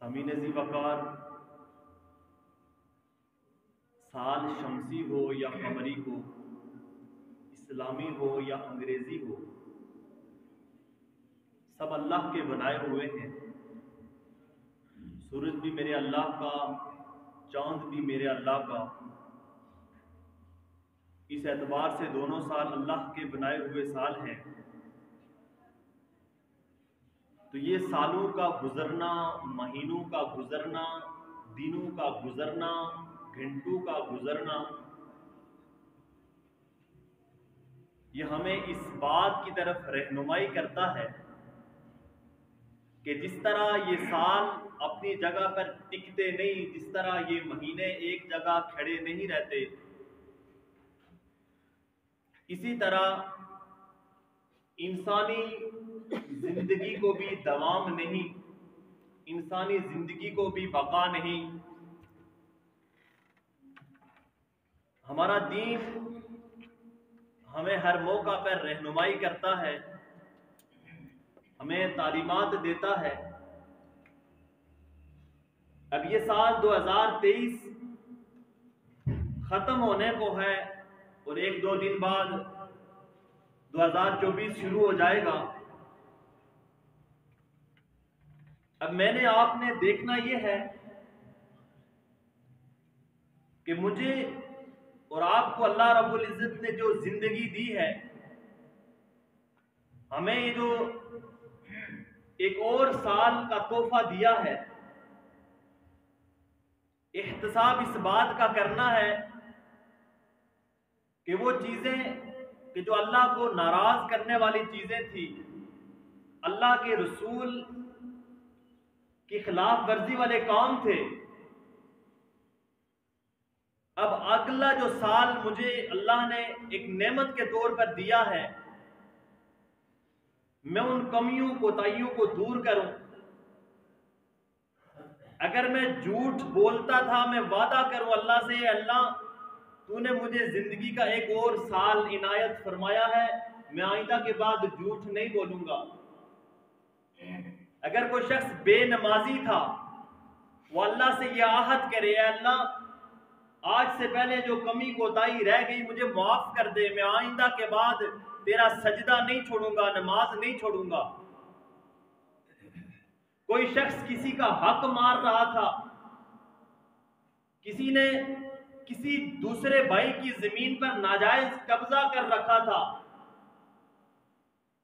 अमीन ज़ीवकार साल शमसी हो या कमरी हो, इस्लामी हो या अंग्रेज़ी हो, सब अल्लाह के बनाए हुए हैं। सूरज भी मेरे अल्लाह का, चांद भी मेरे अल्लाह का। इस एतबार से दोनों साल अल्लाह के बनाए हुए साल हैं। तो ये सालों का गुजरना, महीनों का गुजरना, दिनों का गुजरना, घंटों का गुजरना, ये हमें इस बात की तरफ रहनुमाई करता है कि जिस तरह ये साल अपनी जगह पर टिकते नहीं, जिस तरह ये महीने एक जगह खड़े नहीं रहते, इसी तरह इंसानी जिंदगी को भी दवाम नहीं, इंसानी जिंदगी को भी बका नहीं। हमारा दीन हमें हर मौका पर रहनुमाई करता है, हमें तालीमात देता है। अब ये साल 2023 खत्म होने को है और एक दो दिन बाद 2024 शुरू हो जाएगा। अब मैंने आपने देखना यह है कि मुझे और आपको अल्लाह रब्बुल इज्जत ने जो जिंदगी दी है, हमें ये जो एक और साल का तोहफा दिया है, एहतसाब इस बात का करना है कि वो चीजें कि जो अल्लाह को नाराज करने वाली चीजें थी, अल्लाह के रसूल की खिलाफ वर्जी वाले काम थे, अब अगला जो साल मुझे अल्लाह ने एक नेमत के तौर पर दिया है, मैं उन कमियों कोताहियों को दूर करूं। अगर मैं झूठ बोलता था, मैं वादा करूं अल्लाह से, अल्लाह तूने मुझे जिंदगी का एक और साल इनायत फरमाया है, मैं आइंदा के बाद झूठ नहीं बोलूंगा। अगर कोई शख्स बेनमाजी था, वो अल्लाह से यह आहद करे, अल्लाह आज से पहले जो कमी कोताही रह गई मुझे माफ कर दे, मैं आइंदा के बाद तेरा सजदा नहीं छोड़ूंगा, नमाज नहीं छोड़ूंगा। कोई शख्स किसी का हक मार रहा था, किसी ने किसी दूसरे भाई की जमीन पर नाजायज कब्जा कर रखा था,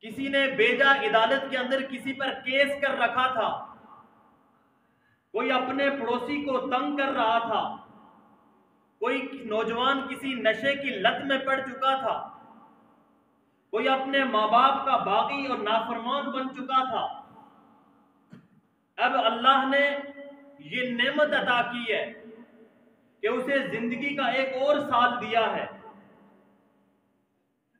किसी ने बेजा अदालत के अंदर किसी पर केस कर रखा था, कोई अपने पड़ोसी को तंग कर रहा था, कोई नौजवान किसी नशे की लत में पड़ चुका था, कोई अपने माँ बाप का बागी और नाफरमान बन चुका था। अब अल्लाह ने ये नेमत अता की है कि उसे जिंदगी का एक और साल दिया है।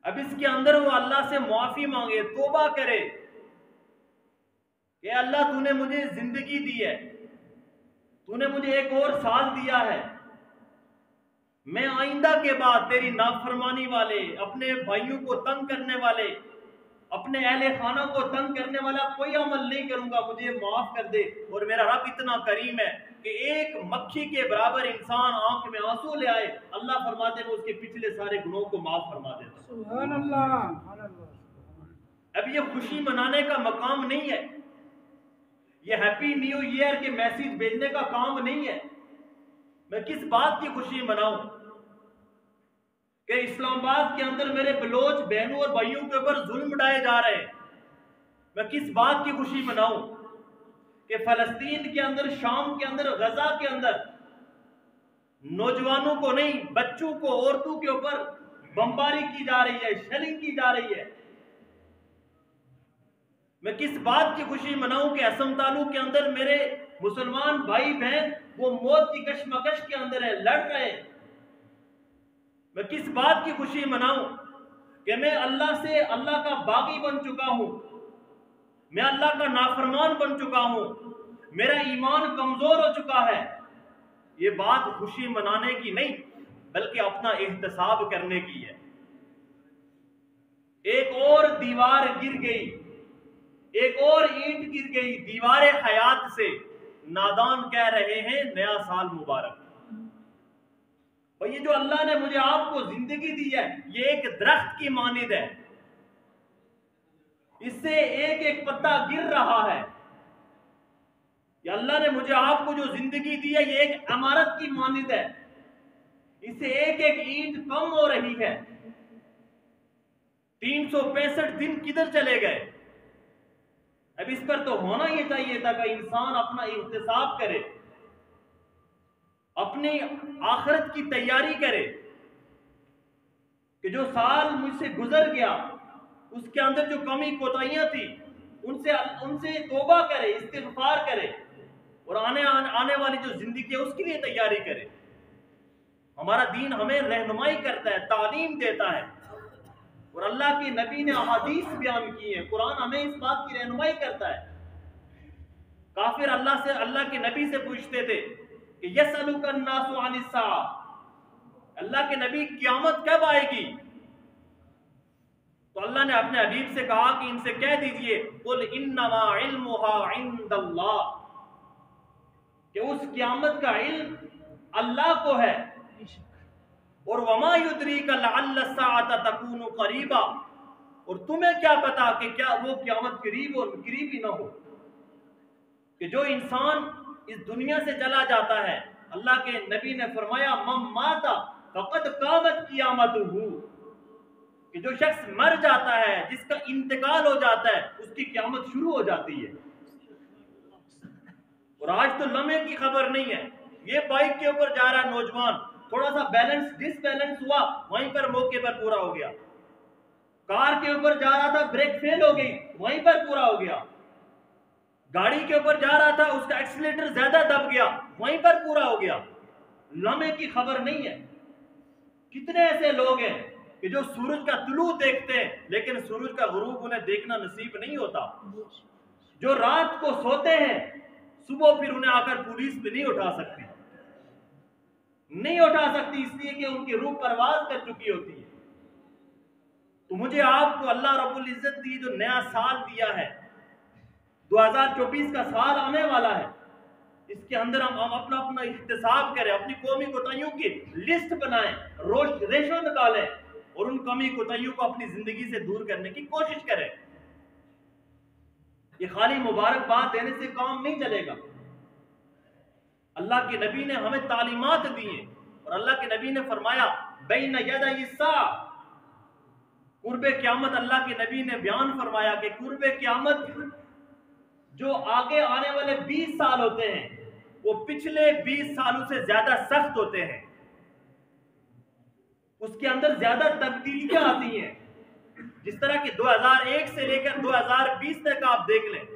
अब इसके अंदर वो अल्लाह से मुआफी मांगे, तौबा करे कि अल्लाह तूने मुझे जिंदगी दी है, तूने मुझे एक और साल दिया है, मैं आइंदा के बाद तेरी नाफरमानी वाले, अपने भाइयों को तंग करने वाले, अपने अहले खाना को तंग करने वाला कोई अमल नहीं करूंगा, मुझे माफ कर दे। और मेरा रब इतना करीम है कि एक मक्खी के बराबर इंसान आंख में आंसू ले आए, अल्लाह फरमाते हैं उसके पिछले सारे गुनों को माफ फरमा देता। सुभान अल्लाह। अब ये खुशी मनाने का मकाम नहीं है, ये हैप्पी न्यू ईयर के मैसेज भेजने का काम नहीं है। मैं किस बात की खुशी मनाऊं कि इस्लामाबाद के अंदर मेरे बलोच बहनों और भाइयों के ऊपर जुल्म ढाए जा रहे हैं? मैं किस बात की खुशी मनाऊं कि फलस्तीन के अंदर, शाम के अंदर, गजा के अंदर नौजवानों को नहीं, बच्चों को, औरतों के ऊपर बमबारी की जा रही है, शेलिंग की जा रही है? मैं किस बात की खुशी मनाऊं कि असम तालुक के अंदर मेरे मुसलमान भाई बहन वो मौत की कशमकश के अंदर है, लड़ रहे हैं? मैं किस बात की खुशी मनाऊं कि मैं अल्लाह से, अल्लाह का बागी बन चुका हूं, मैं अल्लाह का नाफरमान बन चुका हूं, मेरा ईमान कमजोर हो चुका है? ये बात खुशी मनाने की नहीं, बल्कि अपना एहतसाब करने की है। एक और दीवार गिर गई, एक और ईंट गिर गई दीवार हयात से, नादान कह रहे हैं नया साल मुबारक। और ये जो अल्लाह ने मुझे आपको जिंदगी दी है, ये एक दरख्त की मानिंद है, इससे एक एक पत्ता गिर रहा है। ये अल्लाह ने मुझे आपको जो जिंदगी दी है, ये एक इमारत की मानिंद है, इससे एक एक ईंट कम हो रही है। 365 दिन किधर चले गए? अब इस पर तो होना ही चाहिए था कि इंसान अपना एहतिसाब करे, अपनी आखिरत की तैयारी करे कि जो साल मुझसे गुजर गया उसके अंदर जो कमी कोताहियां थी उनसे तौबा करे, इस्तिग़फ़ार करे और आने वाली जो जिंदगी है उसके लिए तैयारी करे। हमारा दीन हमें रहनुमाई करता है, तालीम देता है, और अल्लाह के नबी ने अहादीस बयान की है, कुरान हमें इस बात की रहनुमाई करता है। काफिर अल्लाह के नबी से पूछते थे कि यसअलुका अन्नासु अनिस्साअ, अल्लाह के नबी क़यामत कब आएगी? तो अल्लाह ने अपने हबीब से कहा कि इनसे कह दीजिए कुल इन्नमा इल्मुहा इंदल्लाह, कि उस क़यामत का इल्म अल्लाह को है, और वमा युद्रीका लअल्ल अस्साअता तकूनु करीबा, और तुम्हें क्या पता कि क्या वो क़यामत करीब और करीब ही ना हो। कि जो इंसान इस दुनिया से चला जाता है, अल्लाह के नबी ने फरमाया मम माता फक़द क़ामत क़ियामतुहु, कि जो शख्स मर जाता है, जिसका इंतकाल हो जाता है, उसकी क़यामत शुरू हो जाती है। और आज तो लम्हे की खबर नहीं है। ये बाइक के ऊपर जा रहा है नौजवान, थोड़ा सा डिसबैलेंस हुआ, वहीं पर मौके पर पूरा हो गया। कार के ऊपर जा रहा था, ब्रेक फेल हो गई, वहीं पर पूरा हो गया। गाड़ी के ऊपर जा रहा था, उसका एक्सीलेटर ज्यादा दब गया, वहीं पर पूरा हो गया। लम्हे की खबर नहीं है। कितने ऐसे लोग हैं कि जो सूरज का तुलू देखते हैं लेकिन सूरज का गुरूब उन्हें देखना नसीब नहीं होता। जो रात को सोते हैं, सुबह फिर उन्हें आकर पुलिस भी नहीं उठा सकती, इसलिए कि उनकी रूह परवाज कर चुकी होती है। तो मुझे आपको अल्लाह रब्बुल इज्जत दी जो नया साल दिया है, 2024 का साल आने वाला है, इसके अंदर हम अपना इख्तिसाब करें, अपनी कौमी कोताहियों की लिस्ट बनाएं, रेशो निकालें और उन कमी कोताहियों को अपनी जिंदगी से दूर करने की कोशिश करें। ये खाली मुबारकबाद देने से काम नहीं चलेगा। अल्लाह के नबी ने हमें तालीमात दी हैं, और अल्लाह के नबी ने फरमाया बैन यदै इस्सा, कुर्बे क़यामत, अल्लाह के नबी ने बयान फरमाया कि कुर्बे क़यामत जो आगे आने वाले 20 साल होते हैं वो पिछले 20 सालों से ज्यादा सख्त होते हैं। उसके अंदर ज्यादा तब्दीलियां आती हैं। जिस तरह के 2001 से लेकर 2020 तक आप देख लें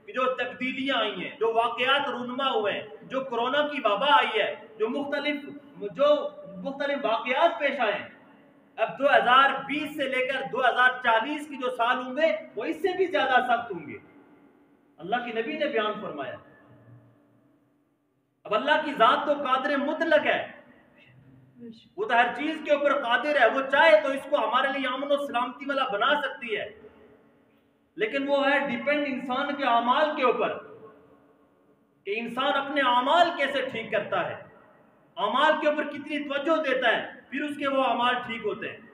कि जो तब्दीलियां आई हैं, जो वाकयात रूनुमा हुए हैं, जो कोरोना की वबा आई है, जो मुख्तलिफ वाकयात पेश आए हैं, अब 2020 से लेकर 2040 की जो साल होंगे वो इससे भी ज्यादा सख्त होंगे। अल्लाह के नबी ने बयान फरमाया। अब अल्लाह की जात तो कादिर मुतलक है, वो तो हर चीज के ऊपर कादिर है। वो चाहे तो इसको हमारे लिए अमन और सलामती वाला बना सकती है, लेकिन वो है डिपेंड इंसान के अमाल के ऊपर कि इंसान अपने अमाल कैसे ठीक करता है, अमाल के ऊपर कितनी तवज्जो देता है, फिर उसके वो अमाल ठीक होते हैं।